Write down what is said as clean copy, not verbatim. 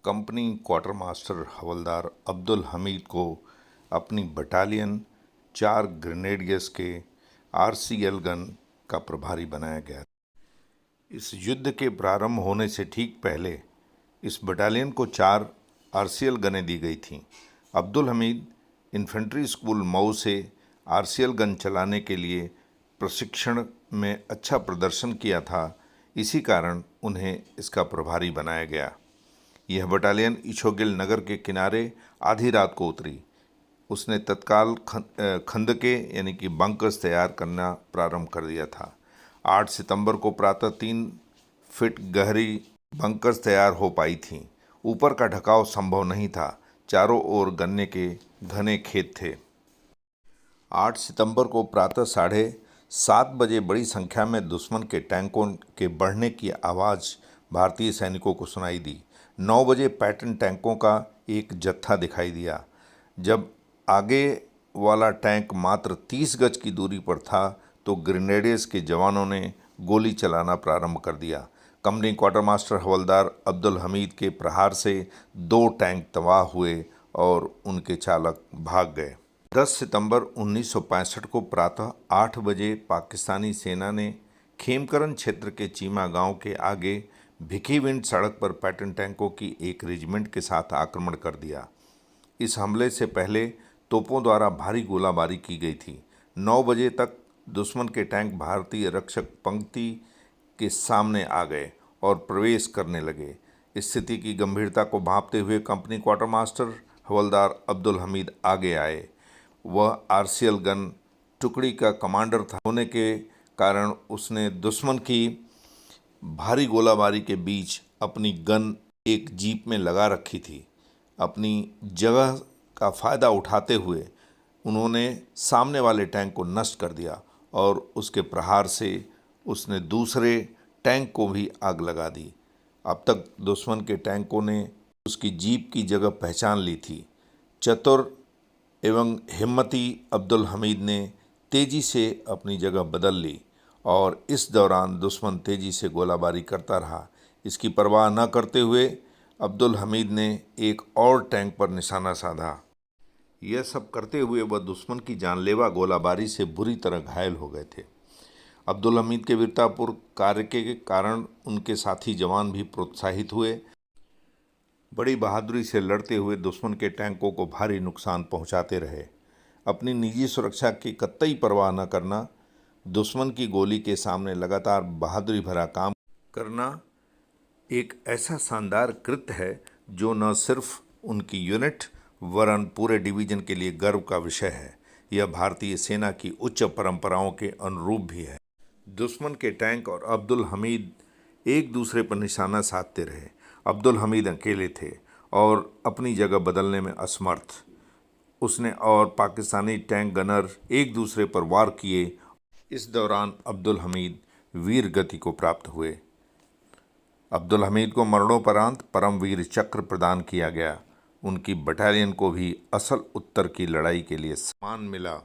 Company quarter master हवलदार अब्दुल हमीद को अपनी battalion 4 grenadiers के आरसीएल गन का प्रभारी बनाया गया। इस युद्ध के प्रारंभ होने से ठीक पहले इस बटालियन को 4 आरसीएल गनें दी गई थीं। अब्दुल हमीद इन्फेंट्री स्कूल मऊ से आरसीएल गन चलाने के लिए प्रशिक्षण में अच्छा प्रदर्शन किया था, इसी कारण उन्हें इसका प्रभारी बनाया गया। यह बटालियन इछोगिल नगर के किनारे आधी रात को उतरी। उसने तत्काल खंदके यानी कि बंकर्स तैयार करना प्रारंभ कर दिया था। 8 सितंबर को प्रातः 3 फीट गहरी बंकर्स तैयार हो पाई थीं। ऊपर का ढकाव संभव नहीं था, चारों ओर गन्ने के घने खेत थे। 8 सितंबर को प्रातः 7:30 बजे बड़ी संख्या में दुश्मन के टैंकों के बढ़ने की आवाज़ भारतीय सैनिकों को सुनाई दी। 9 बजे पैटर्न टैंकों का एक जत्था दिखाई दिया। जब आगे वाला टैंक मात्र 30 गज की दूरी पर था तो ग्रेनेडियर्स के जवानों ने गोली चलाना प्रारंभ कर दिया। कंपनी क्वार्टर मास्टर हवलदार अब्दुल हमीद के प्रहार से 2 टैंक तबाह हुए और उनके चालक भाग गए। 10 सितंबर 1965 को प्रातः 8 बजे पाकिस्तानी सेना ने खेमकरन क्षेत्र के चीमा गांव के आगे भिकीविंड सड़क पर पैटर्न टैंकों की एक रेजिमेंट के साथ आक्रमण कर दिया। इस हमले से पहले तोपों द्वारा भारी गोलाबारी की गई थी। 9 बजे तक दुश्मन के टैंक भारतीय रक्षक पंक्ति के सामने आ गए और प्रवेश करने लगे। स्थिति की गंभीरता को भांपते हुए कंपनी क्वार्टर मास्टर हवलदार अब्दुल हमीद आगे आए। वह आरसीएल गन टुकड़ी का कमांडर था होने के कारण उसने दुश्मन की भारी गोलाबारी के बीच अपनी गन एक जीप में लगा रखी थी। अपनी जगह का फ़ायदा उठाते हुए उन्होंने सामने वाले टैंक को नष्ट कर दिया और उसके प्रहार से उसने दूसरे टैंक को भी आग लगा दी। अब तक दुश्मन के टैंकों ने उसकी जीप की जगह पहचान ली थी। चतुर एवं हिम्मती अब्दुल हमीद ने तेज़ी से अपनी जगह बदल ली और इस दौरान दुश्मन तेज़ी से गोलाबारी करता रहा। इसकी परवाह न करते हुए अब्दुल हमीद ने एक और टैंक पर निशाना साधा। यह सब करते हुए वह दुश्मन की जानलेवा गोलाबारी से बुरी तरह घायल हो गए थे। अब्दुल हमीद के वीरतापूर्ण कार्य के कारण उनके साथी जवान भी प्रोत्साहित हुए। बड़ी बहादुरी से लड़ते हुए दुश्मन के टैंकों को भारी नुकसान पहुंचाते रहे। अपनी निजी सुरक्षा की कतई परवाह न करना, दुश्मन की गोली के सामने लगातार बहादुरी भरा काम करना एक ऐसा शानदार कृत्य है जो न सिर्फ उनकी यूनिट वरन पूरे डिवीज़न के लिए गर्व का विषय है। यह भारतीय सेना की उच्च परंपराओं के अनुरूप भी है। दुश्मन के टैंक और अब्दुल हमीद एक दूसरे पर निशाना साधते रहे। अब्दुल हमीद अकेले थे और अपनी जगह बदलने में असमर्थ। उसने और पाकिस्तानी टैंक गनर एक दूसरे पर वार किए। इस दौरान अब्दुल हमीद वीर गति को प्राप्त हुए। अब्दुल हमीद को मरणोपरांत परमवीर चक्र प्रदान किया गया। उनकी बटालियन को भी असल उत्तर की लड़ाई के लिए सम्मान मिला।